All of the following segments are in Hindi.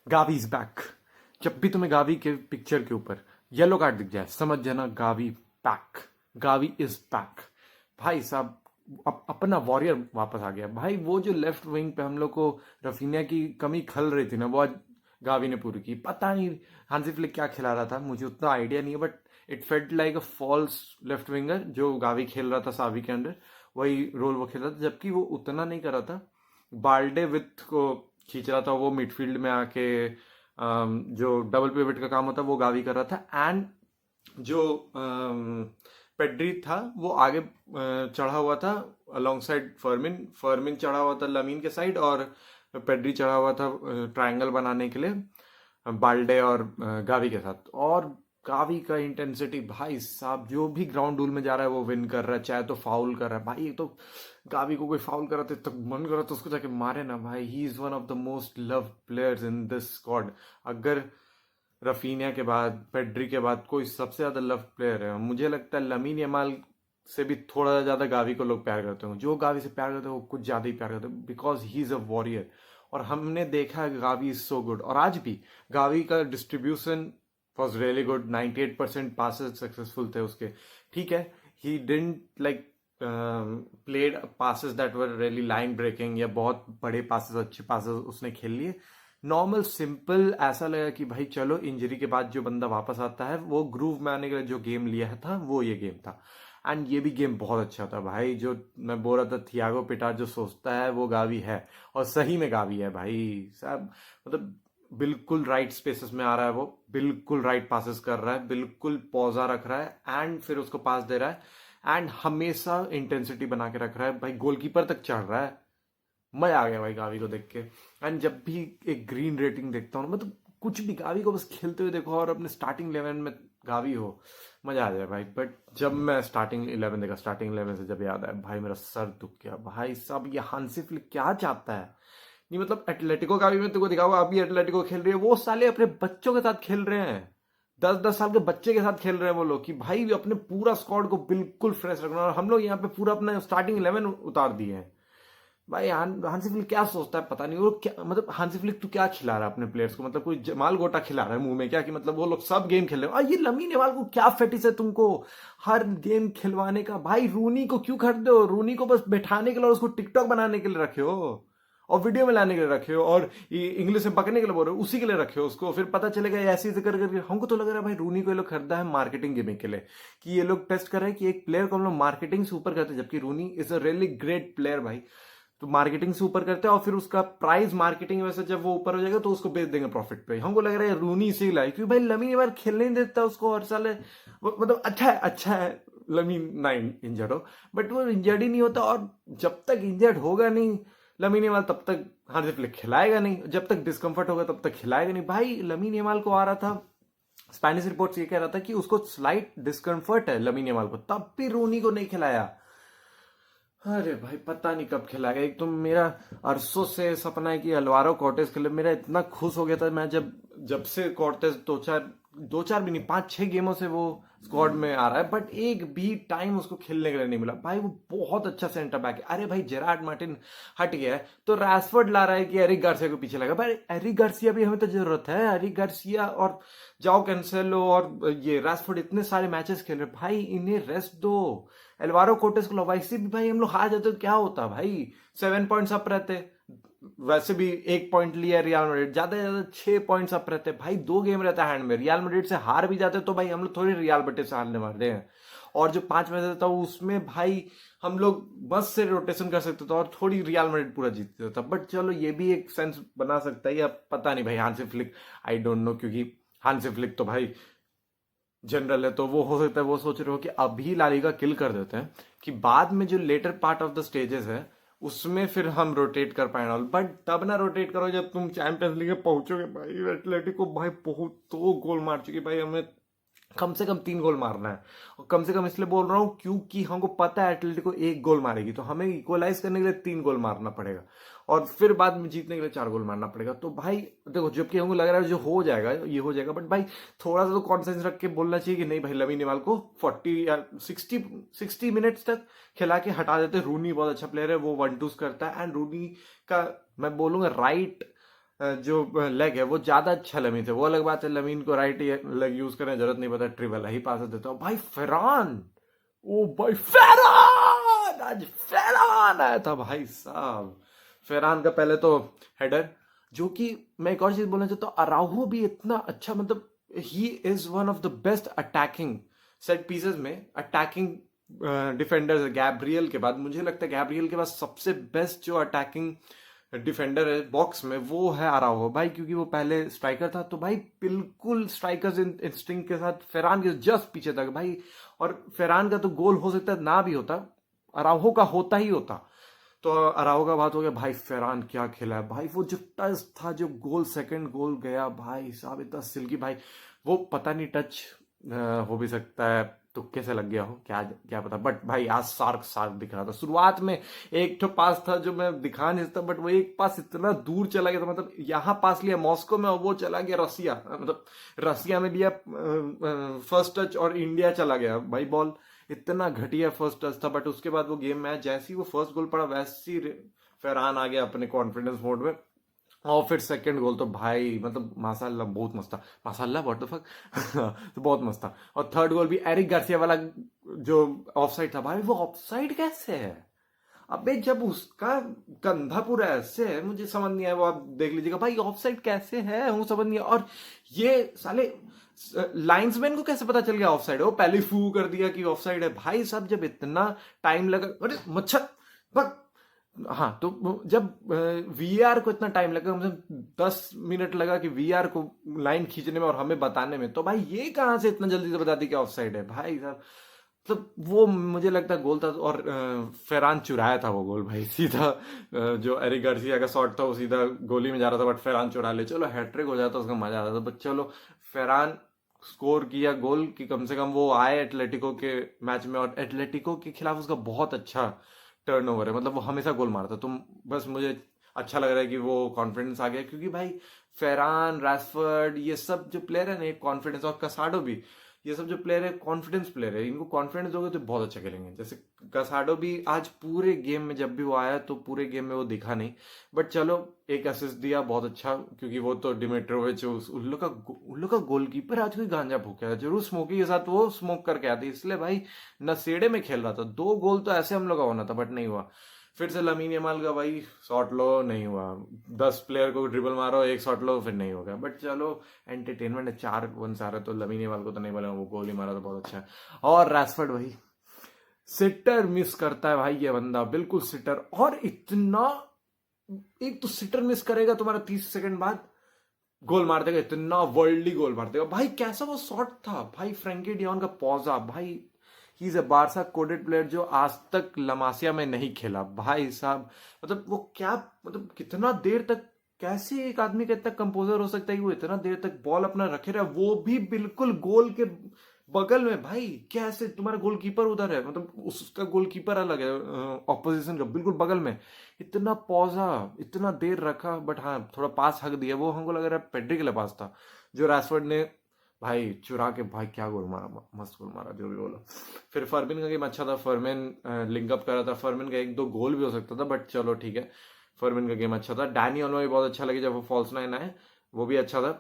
Gavi is back. जब भी तुम्हें गावी के पिक्चर के ऊपर येलो कार्ड दिख जाए समझ जाना Gavi back. Gavi is back. भाई साहब अपना वॉरियर वापस आ गया भाई। वो जो लेफ्ट विंग पे हम लोग को रफीनिया की कमी खल रही थी ना, वो आज गावी ने पूरी की। पता नहीं हांसी फ्लिक क्या खिला रहा था, मुझे उतना आइडिया नहीं है, but it felt like a false left winger जो गावी खेल रहा था सावी के अंडर। वही रोल वो खेल रहा था, जबकि वो उतना नहीं कर रहा था। बाल्डे विथ को खींच रहा था, वो मिडफील्ड में आके जो डबल पिवट का काम होता है वो गावी कर रहा था। एंड जो पेड्री था वो आगे चढ़ा हुआ था अलोंग साइड फर्मिन। फर्मिन चढ़ा हुआ था लमीन के साइड, और पेड्री चढ़ा हुआ था ट्रायंगल बनाने के लिए बाल्डे और गावी के साथ। और गावी का इंटेंसिटी भाई साहब, जो भी ग्राउंड रूल में जा रहा है वो विन कर रहा है, चाहे तो फाउल कर रहा है भाई। तो गावी को कोई फाउल कर रहा था तो मन कर रहा था उसको जाके मारे ना भाई। He is one of the most love players in this squad. अगर रफीनिया के बाद पेड्री के बाद कोई सबसे ज्यादा लव प्लेयर है, मुझे लगता है लमीन यमाल से भी थोड़ा ज्यादा गावी को लोग प्यार करते हैं। जो गावी से प्यार करते हैं वो कुछ ज्यादा ही प्यार करते हैं, because he is a warrior. और हमने देखा है गावी इज सो गुड, और आज भी गावी का distribution was really good. 98% passes successful थे उसके। ठीक है, he didn't like played passes that were really line breaking या बहुत बड़े पासेस, अच्छे पासेस उसने खेल लिए। नॉर्मल सिंपल ऐसा लगा कि भाई चलो इंजरी के बाद जो बंदा वापस आता है वो ग्रूव में आने के लिए जो गेम लिया था वो ये गेम था। एंड ये भी गेम बहुत अच्छा था भाई। जो मैं बोल रहा था थियागो पिटार जो सोचता है वो गावी है, और सही में गावी है भाई साहब। मतलब बिल्कुल राइट स्पेसेस में आ रहा है, वो बिल्कुल राइट पासेस कर रहा है, बिल्कुल पौजा रख रहा है एंड फिर उसको पास दे रहा है। एंड हमेशा इंटेंसिटी बना के रख रहा है भाई, गोलकीपर तक चढ़ रहा है। मजा आ गया भाई गावी को देख के। एंड जब भी एक ग्रीन रेटिंग देखता हूँ, मतलब कुछ भी गावी को बस खेलते हुए देखो और अपने स्टार्टिंग 11 में गावी हो, मजा आ जाए भाई। बट जब मैं स्टार्टिंग 11 देखा, स्टार्टिंग 11 से जब याद आया भाई मेरा सर दुख गया भाई साहब। ये हांसी फ्लिक क्या चाहता है? नहीं मतलब एटलेटिको गावी में तुमको दिखा हुआ, अभी एटलेटिको खेल रही है, वो साले अपने बच्चों के साथ खेल रहे हैं। 10-10 साल के बच्चे के साथ खेल रहे हैं वो लोग, कि भाई अपने पूरा स्क्वाड को बिल्कुल फ्रेश रखना। और हम लोग यहाँ पे पूरा अपना स्टार्टिंग 11 उतार दिए हैं भाई। हांसी फ्लिक क्या सोचता है पता नहीं। वो क्या मतलब, हांसी फ्लिक तू क्या खिला रहा है अपने प्लेयर्स को? मतलब कोई जमाल गोटा खिला रहा है मुंह में क्या, कि मतलब वो लोग सब गेम खेल रहे हैं? और ये लमीन यमाल को क्या फेटिस है तुमको हर गेम खिलवाने का? भाई रूनी को क्यों खरीदे हो? रूनी को बस बैठाने के लिए और उसको टिकटॉक बनाने के लिए रखे हो, और वीडियो में लाने के लिए रखे हो, और इंग्लिश में पकड़ने के लिए बोल रहे हो, उसी के लिए रखे हो उसको। फिर पता चलेगा ऐसे ही कर करके। हमको तो लग रहा है भाई रूनी को ये लोग खरीदा है मार्केटिंग गेमिंग के लिए, कि ये लोग टेस्ट कर रहे हैं कि एक प्लेयर को हम लोग मार्केटिंग से ऊपर करते हैं, जबकि Rooney is a really great player भाई। तो मार्केटिंग से ऊपर करते हैं और फिर उसका प्राइस मार्केटिंग में से जब वो ऊपर हो जाएगा तो उसको बेच देंगे प्रॉफिट पे। हमको लग रहा है रूनी से ही लाए, क्योंकि भाई लमीन एक बार खेलने नहीं देता उसको हर साल। मतलब अच्छा है लमीन ना इंजर्ड हो, बट वो इंजर्ड ही नहीं होता। और जब तक इंजर्ड होगा नहीं लमीन यमाल तब तक हार्दिक फ्लिक खिलाएगा नहीं। जब तक डिस्कम्फर्ट होगा तब तक खिलाएगा नहीं भाई। लमीन यमाल को आ रहा था, स्पेनिश रिपोर्ट्स ये कह रहा था कि उसको स्लाइट डिस्कम्फर्ट है लमीन यमाल को, तब भी रूनी को नहीं खिलाया। अरे भाई पता नहीं कब खिलाएगा। एक तो मेरा अरसों से सपना है कि अलवारो कॉर्टेज खेले। मेरा इतना खुश हो गया था मैं जब जब से कॉर्टेज दो चार भी नहीं 5-6 गेमों से वो स्क्वाड में आ रहा है, बट एक भी टाइम उसको खेलने के लिए नहीं मिला भाई। वो बहुत अच्छा सेंटर बैक है। अरे भाई जेरार्ड मार्टिन हट गया है तो रैशफोर्ड ला रहा है कि एरिक गार्सिया को पीछे लगा। भाई एरिक गार्सिया भी हमें तो जरूरत है। एरिक गार्सिया और जाओ कैंसेलो और ये रैशफोर्ड इतने सारे मैचेस खेल रहे भाई, इन्हें रेस्ट दो। एल्वारो कोर्टेस को वैसे भी भाई हम लोग हार जाते तो क्या होता भाई, 7 पॉइंट्स अप रहते। वैसे भी 1 पॉइंट लिया रियल मैड्रिड, ज्यादा से ज्यादा 6 पॉइंट्स अप रहते भाई। 2 गेम रहता है हैंड में, रियल मैड्रिड से हार भी जाते तो भाई हम लोग थोड़ी रियल बेटिस से हारने वाले हैं। और जो 5 मैच रहता उसमें भाई हम लोग बस से रोटेशन कर सकते थे और थोड़ी रियल मैड्रिड पूरा जीतता था। बट चलो ये भी एक सेंस बना सकता है, या पता नहीं भाई Hansi Flick, I don't know. क्योंकि हांसी फ्लिक तो भाई जनरल है, तो वो हो सकता है वो सोच रहे हो कि अभी लालिगा किल कर देते हैं, कि बाद में जो later part of the stages है उसमें फिर हम रोटेट कर पाए। बट तब ना रोटेट करो जब तुम चैंपियंस लीग में पहुंचोगे भाई। एटलेटिको भाई बहुत तो गोल मार चुकी भाई, हमें कम से कम 3 गोल मारना है। और कम से कम इसलिए बोल रहा हूं क्योंकि हमको पता है एटलेटिको 1 गोल मारेगी, तो हमें इक्वलाइज करने के लिए 3 गोल मारना पड़ेगा, और फिर बाद में जीतने के लिए 4 गोल मारना पड़ेगा। तो भाई देखो, जबकि हमको लग रहा है जो हो जाएगा ये हो जाएगा, बट भाई थोड़ा सा तो कॉन्फिडेंस रख के बोलना चाहिए कि नहीं भाई लमीन यमाल को 40 या 60 मिनट्स तक खिला के हटा देते। रूनी बहुत अच्छा प्लेयर है, वो 1-2 करता है। एंड रूनी का मैं बोलूंगा राइट जो लेग है वो ज्यादा अच्छा लमीन से। वो अलग बात है, लमीन को राइट लेग यूज करने की जरूरत नहीं पता, ट्रिपल ही पास देता हूँ भाई। फेरान, ओ भाई फेरान, आज फेरान आया था भाई साहब। फेरान का पहले तो हेडर, जो कि मैं एक और चीज बोलना चाहता हूँ, अराउहो भी इतना अच्छा, मतलब he is one of the best attacking set pieces में, अटैकिंग डिफेंडर्स है गैब्रियल के बाद। मुझे लगता है गैब्रियल के बाद सबसे बेस्ट जो अटैकिंग डिफेंडर है बॉक्स में वो है अराउहो भाई, क्योंकि वो पहले स्ट्राइकर था। तो भाई बिल्कुल स्ट्राइकर्स इंस्टिंक्ट के साथ फेरान के जस्ट पीछे तक भाई। और फेरान का तो गोल हो सकता है ना भी होता, अराउहो का होता ही होता। तो अराउहो का बात हो गया भाई। फेरान क्या खेला है भाई, वो जो टच था, जो गोल सेकंड गोल गया भाई साहब, इतना सिल्की भाई। वो पता नहीं टच हो भी सकता है तुक्के से लग गया हो, क्या क्या पता। बट भाई आज सार्क सार्क दिख रहा था शुरुआत में। एक तो पास था जो मैं दिखा नहीं सकता, बट वो एक पास इतना दूर चला गया था, मतलब यहाँ पास लिया मॉस्को में और वो चला गया रसिया, मतलब रसिया में लिया फर्स्ट टच और इंडिया चला गया भाई बॉल। इतना घटिया फर्स्ट टच था, बट उसके बाद वो गेम में जैसे ही वो फर्स्ट गोल पड़ा वैसे ही फरहान आ गया अपने कॉन्फिडेंस मोड में। और फिर सेकंड गोल तो भाई मतलब माशाल्लाह बहुत मस्त था, माशाल्लाह व्हाट द फक तो बहुत मस्त था। और थर्ड गोल भी एरिक गार्सिया वाला जो ऑफसाइड था भाई, वो ऑफसाइड कैसे है? अबे जब उसका कंधा पूरा ऐसे है, मुझे समझ नहीं आया, वो आप देख लीजिएगा भाई ऑफसाइड कैसे है, वो समझ नहीं आया। और ये साले लाइंसमैन को कैसे पता चल गया ऑफसाइड है? वो पहले फू कर दिया कि ऑफसाइड है भाई साहब। जब इतना टाइम लगा, अरे मच्छर बक। हाँ तो जब वीआर को इतना टाइम लगा, मतलब 10 मिनट लगा कि वीआर को लाइन खींचने में और हमें बताने में, तो भाई ये कहां से इतना जल्दी से बता दी कि ऑफसाइड है भाई साहब। मतलब वो मुझे लगता है गोल था। और फेरान चुराया था वो गोल भाई सीधा। जो एरिक गार्सिया का शॉट था वो सीधा गोली में जा रहा था, बट फेरान चुरा ले। चलो हैट्रिक हो जाता उसका मजा आता था, बट चलो फेरान स्कोर किया गोल कि कम से कम वो आए एटलेटिको के मैच में। और एटलेटिको के खिलाफ उसका बहुत अच्छा टर्नओवर है, मतलब वो हमेशा गोल मारता। तो बस मुझे अच्छा लग रहा है कि वो कॉन्फिडेंस आ गया, क्योंकि भाई फेरान, रैशफोर्ड, ये सब जो प्लेयर है ना, कॉन्फिडेंस, और कसाडो भी, ये सब जो प्लेयर है कॉन्फिडेंस प्लेयर है। इनको कॉन्फिडेंस दोगे तो बहुत अच्छा खेलेंगे। जैसे कसाडो भी आज पूरे गेम में जब भी वो आया तो पूरे गेम में वो दिखा नहीं, बट चलो एक असिस्ट दिया बहुत अच्छा, क्योंकि वो तो डिमिट्रोविच उन लोग का गोलकीपर आज कोई गांजा भूखा है, जरूर स्मोकी के साथ वो स्मोक करके आती, इसलिए भाई नशेड़े में खेल रहा था। 2 गोल तो ऐसे हम लोग का होना था, बट नहीं हुआ। फिर से लमीन यमाल का भाई शॉट लो, नहीं हुआ। 10 प्लेयर को ड्रिबल मारो, एक शॉट लो, फिर नहीं होगा। बट चलो एंटरटेनमेंट है, 4 रन आ रहे तो लमीन यमाल को तो नहीं बोला, वो गोल ही मारा तो बहुत अच्छा है। और रैशफोर्ड भाई सिटर मिस करता है भाई ये बंदा, बिल्कुल सिटर। और इतना, एक तो सिटर मिस करेगा तुम्हारा 30 सेकंड बाद गोल मार देगा, इतना वर्ल्डली गोल मार देगा भाई। कैसा वो शॉट था भाई, फ्रैंकी डियोन का पौजा भाई। He is a Barça coded player जो आज तक लमासिया में नहीं खेला भाई साहब। मतलब वो क्या, मतलब कितना देर तक, कैसे एक आदमी का इतना कंपोजर हो सकता है कि वो इतना देर तक बॉल अपना रखे रहे, वो भी बिल्कुल गोल के बगल में भाई। कैसे तुम्हारा गोलकीपर उधर है, मतलब उसका गोलकीपर अलग है ऑपोजिशन का, बिल्कुल बगल में। इतना पौजा, इतना देर रखा। बट हाँ थोड़ा पास हक दिया, वो हमको लग रहा है पेड्री के लिए पास था, जो रैशफोर्ड ने भाई चुरा के भाई क्या गोल मारा, मस्त गोल मारा जो भी बोला। फिर फर्मिन का गेम अच्छा था, फर्मिन लिंकअप कर रहा था, फर्मिन का 1-2 गोल भी हो सकता था, बट चलो ठीक है। फर्मिन का गेम अच्छा था। डैनी ओल्मो भी बहुत अच्छा लगे जब वो फॉल्स 9 आए, वो भी अच्छा था।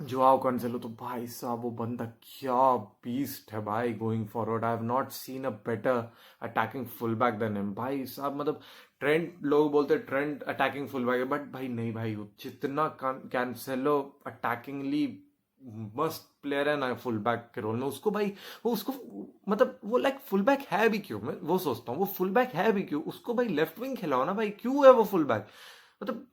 जोआओ कैंसेलो तो भाई साहब वो बंदा क्या बीस्ट है भाई। Going forward I have not seen a better attacking full back than him भाई साहब। मतलब ट्रेंड, लोग बोलते हैं ट्रेंड अटैकिंग फुल बैक है, बट भाई नहीं भाई, जितना कैंसेलो अटैकिंगली मस्त प्लेयर है ना फुल बैक के रोल में, उसको भाई, वो उसको, मतलब वो लाइक फुल बैक है भी क्यों, मैं वो सोचता हूँ वो फुल बैक है भी क्यों, उसको भाई लेफ्ट विंग खिलाओ ना भाई, क्यों है वो फुल बैक? मतलब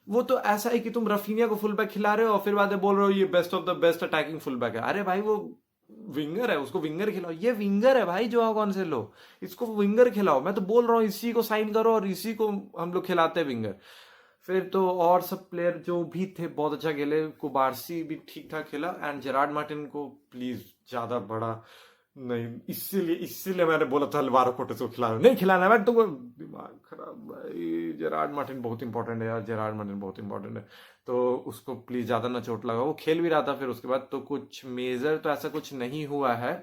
वो तो ऐसा है कि तुम रफीनिया को फुल बैक खिला रहे हो और फिर बाद में बोल रहे हो ये best of the best attacking full back है। अरे भाई वो विंगर है, उसको विंगर खिलाओ। ये विंगर है भाई जो कौन से लो, इसको विंगर खिलाओ। मैं तो बोल रहा हूँ इसी को साइन करो और इसी को हम लोग खिलाते हैं विंगर। फिर तो और सब प्लेयर जो भी थे बहुत अच्छा खेले, कुबारसी भी ठीक ठाक खेला, एंड जेरार्ड मार्टिन को प्लीज ज्यादा बड़ा नहीं, इसीलिए मैंने बोला था अलवारो कोर्टेस को खिलाना, नहीं खिलाना मैं तो, दिमाग खराब भाई। जेरार्ड मार्टिन बहुत इंपॉर्टेंट है यार, जेरार्ड मार्टिन बहुत इंपॉर्टेंट है, तो उसको प्लीज ज्यादा ना चोट लगा। वो खेल भी रहा था फिर उसके बाद, तो कुछ मेजर तो ऐसा कुछ नहीं हुआ है।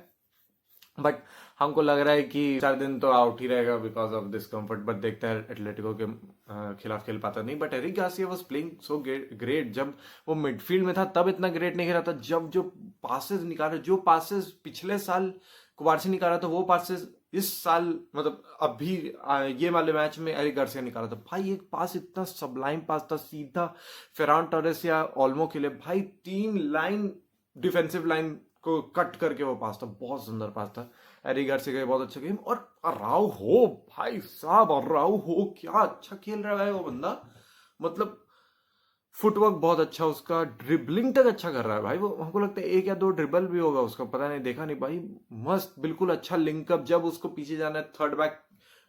बट हमको लग रहा है कि 4 दिन तो आउट ही रहेगा बिकॉज ऑफ डिस्कम्फर्ट, बट देखते हैं एटलेटिको के खिलाफ खेल पाता नहीं। But Eric Garcia was playing so great. जब वो मिडफील्ड में था तब इतना ग्रेट नहीं खेला था, जब जो पासेस निकाले, जो पासेस पिछले साल कुबार्सी निकाला था वो पासेस इस साल मतलब अभी ये वाले मैच में एरिक गार्सिया निकाला था। भाई एक पास इतना सबलाइम पास था, सीधा फेरान टोरेस या ओल्मो के लिए, भाई 3 लाइन डिफेंसिव लाइन को कट करके वो पास था, बहुत सुंदर पास था। एरिक गार्सिया का बहुत अच्छा गेम। और अराउहो, भाई साहब अराउहो क्या अच्छा खेल रहा है वो बंदा, मतलब फुटवर्क बहुत अच्छा उसका, ड्रिबलिंग तक अच्छा कर रहा है भाई वो। हमको लगता है 1 या 2 ड्रिबल भी होगा उसका, पता नहीं, देखा नहीं भाई। मस्त बिल्कुल अच्छा लिंकअप, जब उसको पीछे जाना है थर्ड बैक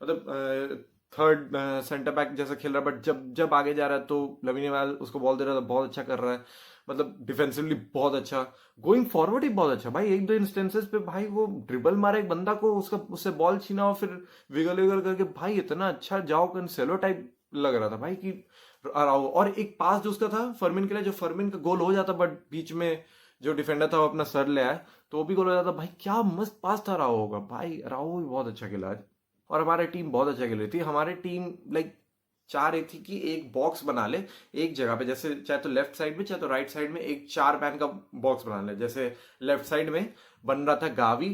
मतलब थर्ड सेंटर बैक जैसा खेल रहा है, बट जब जब आगे जा रहा है तो लमीन यमाल उसको बॉल दे रहा है तो बहुत अच्छा कर रहा है। मतलब डिफेंसिवली बहुत अच्छा, गोइंग फॉरवर्ड ही बहुत अच्छा भाई। 1-2 इंस्टेंसेस पे भाई वो ड्रिबल मारा एक बंदा को, उसका उससे बॉल छीना और फिर विगल विगल करके, भाई इतना अच्छा जाओ कैंसेलो टाइप लग रहा था भाई कि अराउ। और एक पास जो उसका था फर्मिन के लिए, जो फर्मिन का गोल हो जाता बट बीच में जो डिफेंडर था वो अपना सर ले आया तो वो भी गोल हो जाता। भाई क्या मस्त पास था राव होगा भाई, राव भी बहुत अच्छा खेला आज। और हमारी टीम बहुत अच्छा खेल रही थी। हमारी टीम लाइक चाह रही थी कि एक बॉक्स बना ले एक जगह पे, जैसे चाहे तो लेफ्ट साइड में चाहे तो राइट साइड में एक 4 मैन का बॉक्स बना ले। जैसे लेफ्ट साइड में बन रहा था गावी,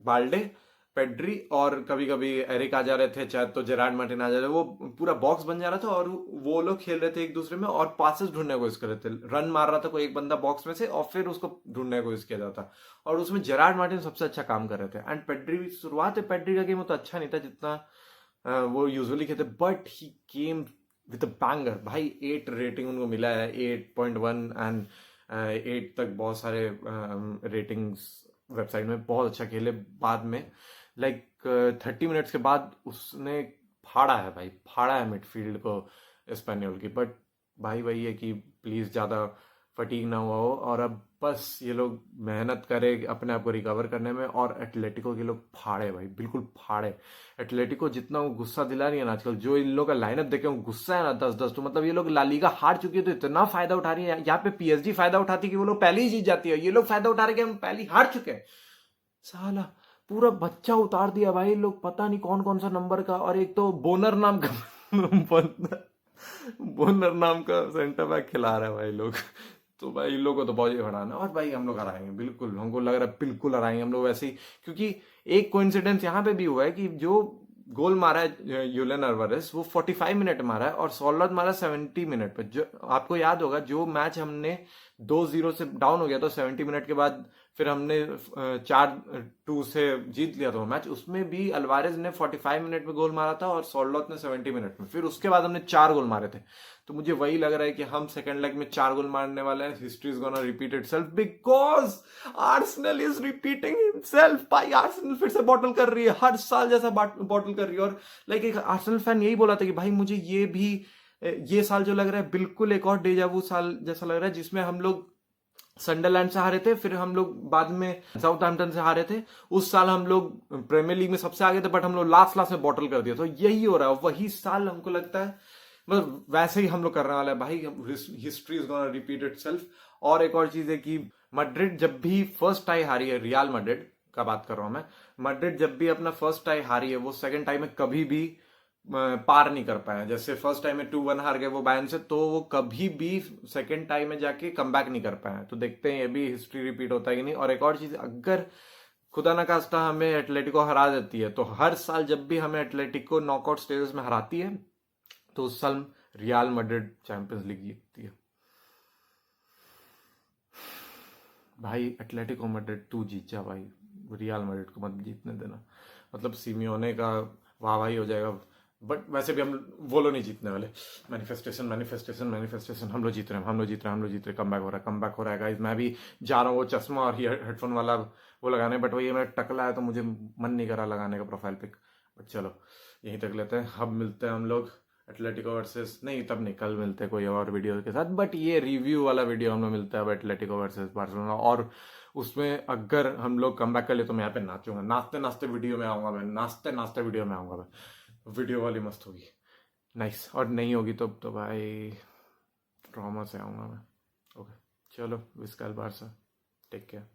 बाल्डे, पेड्री और कभी कभी एरिक आ जा रहे थे, चाहे तो जेरार्ड मार्टिन आ जा रहे थे। वो पूरा बॉक्स बन जा रहा था और वो लोग खेल रहे थे एक दूसरे में और पासेस ढूंढने की कोशिश कर रहे थे। रन मार रहा था कोई एक बंदा बॉक्स में से और फिर उसको ढूंढने की कोशिश किया जाता, और उसमें जेरार्ड मार्टिन सबसे अच्छा काम कर रहे थे। एंड पेड्री, शुरुआत है पेड्री का गेम तो अच्छा नहीं था जितना वो यूजुअली खेलते, but he came with a banger भाई। 8 रेटिंग उनको मिला है, 8.1 एंड 8 तक बहुत सारे रेटिंग्स वेबसाइट में। बहुत अच्छा खेले बाद में, लाइक 30 मिनट्स के बाद उसने फाड़ा है भाई, फाड़ा है मिडफील्ड को स्पेनियोल की। बट भाई वही है कि प्लीज ज्यादा फटीग ना हुआ हो और अब बस ये लोग मेहनत करे अपने आप को रिकवर करने में। और एटलेटिको के लोग फाड़े भाई, बिल्कुल फाड़े। एटलेटिको जितना वो गुस्सा दिला रही है ना आजकल, जो इन लोग का लाइनअप देखे वो गुस्सा है ना 10-10, तो मतलब ये लोग ला लीगा हार चुकी है तो इतना फायदा उठा रही है। यहाँ पे पीएसजी फायदा उठाती कि वो लोग पहले ही जीत जाती है, ये लोग फायदा उठा रहे कि हम पहले ही हार चुके हैं। साला पूरा बच्चा उतार दिया भाई लोग, पता नहीं कौन कौन सा नंबर का। और एक तो बोनर नाम का बंदा, बोनर नाम का सेंटर बैक खिला रहा है भाई लोग। तो भाई इन लोग को तो बहुत ही हराना, और भाई हम लोग हराएंगे बिल्कुल, हमको लग रहा है बिल्कुल हराएंगे हम लोग वैसे ही। क्योंकि एक कोइंसिडेंस यहाँ पे भी हुआ है कि जो गोल मारा है यूलियन अल्वारेस वो 45 मिनट मारा है और सोलर मारा 70 मिनट पे। जो आपको याद होगा जो मैच हमने 2-0 से डाउन हो गया तो 70 मिनट के बाद फिर हमने 4-2 से जीत लिया था वो मैच, उसमें भी अल्वारेज ने 45 मिनट में गोल मारा था और सोल्लोत ने 70 मिनट में। फिर उसके बाद हमने 4 गोल मारे थे। तो मुझे वही लग रहा है कि हम सेकंड लेग में 4 गोल मारने वाले हैं। History is gonna repeat itself because Arsenal is repeating himself. भाई आर्सेनल फिर से बॉटल कर रही है, हर साल जैसा बॉटल कर रही है। और लाइक एक आर्सेनल फैन यही बोला था कि भाई मुझे ये साल जो लग रहा है बिल्कुल एक और डेजावू साल जैसा लग रहा है, जिसमें हम लोग सनडरलैंड से हारे थे, फिर हम लोग बाद में साउथहैम्पटन से हारे थे। उस साल हम लोग प्रीमियर लीग में सबसे आगे थे बट हम लोग लास्ट लास्ट में बॉटल कर दिया। तो यही हो रहा है, वही साल हमको लगता है, मतलब वैसे ही हम लोग करने वाले हैं भाई। History is gonna repeat itself. और एक और चीज है कि मैड्रिड जब भी फर्स्ट टाई हारी है, रियल मैड्रिड का बात कर रहा हूं मैं, मैड्रिड जब भी अपना फर्स्ट टाई हारी है वो सेकंड टाइम में कभी भी पार नहीं कर पाया। जैसे फर्स्ट टाइम में 2-1 हार गए वो बायर्न से, तो वो कभी भी सेकंड टाइम में जाके कम बैक नहीं कर पाया। तो देखते हैं ये भी हिस्ट्री रिपीट होता है कि नहीं। और एक और चीज, अगर खुदा ना खास्ता हमें एटलेटिको हरा देती है तो हर साल जब भी हमें एटलेटिको नॉकआउट स्टेजेस में हराती है तो उस साल रियल मैड्रिड चैंपियंस लीग जीतती है। भाई एटलेटिको मैड्रिड तू जीत जा भाई, रियल मैड्रिड को मत जीतने देना। मतलब सिमियोने का वाह वाही हो जाएगा, बट वैसे भी हम वो लोग नहीं जीतने वाले। मैनिफेस्टेशन मैनिफेस्टेशन मैनिफेस्टेशन, हम लोग जीत रहे हैं, हम लोग जीत रहे हैं, हम लोग जीत रहे हैं। कम बैक हो रहा है, कम बैक हो रहा है गाइस। मैं भी जा रहा हूँ वो चश्मा और हेडफोन वाला वो लगाने, बट वही मेरा टकला है तो मुझे मन नहीं करा लगाने का प्रोफाइल पिक। बट चलो यहीं तक लेते हैं, अब मिलते हैं हम लोग एटलेटिको वर्सेस, नहीं तब नहीं, कल मिलते हैं कोई और वीडियो के साथ। बट ये रिव्यू वाला वीडियो हम लोग मिलता है अब एटलेटिको वर्सेस बार्सिलोना। और उसमें अगर हम लोग कम बैक कर ले तो मैं यहाँ पे नाचूंगा, नाचते नाचते वीडियो में आऊंगा मैं, नाचते नाचते वीडियो में आऊंगा मैं। वीडियो वाली मस्त होगी, नाइस। और नहीं होगी तो भाई ट्रॉमा से आऊंगा मैं। ओके चलो, विस्कल बारसा, टेक केयर।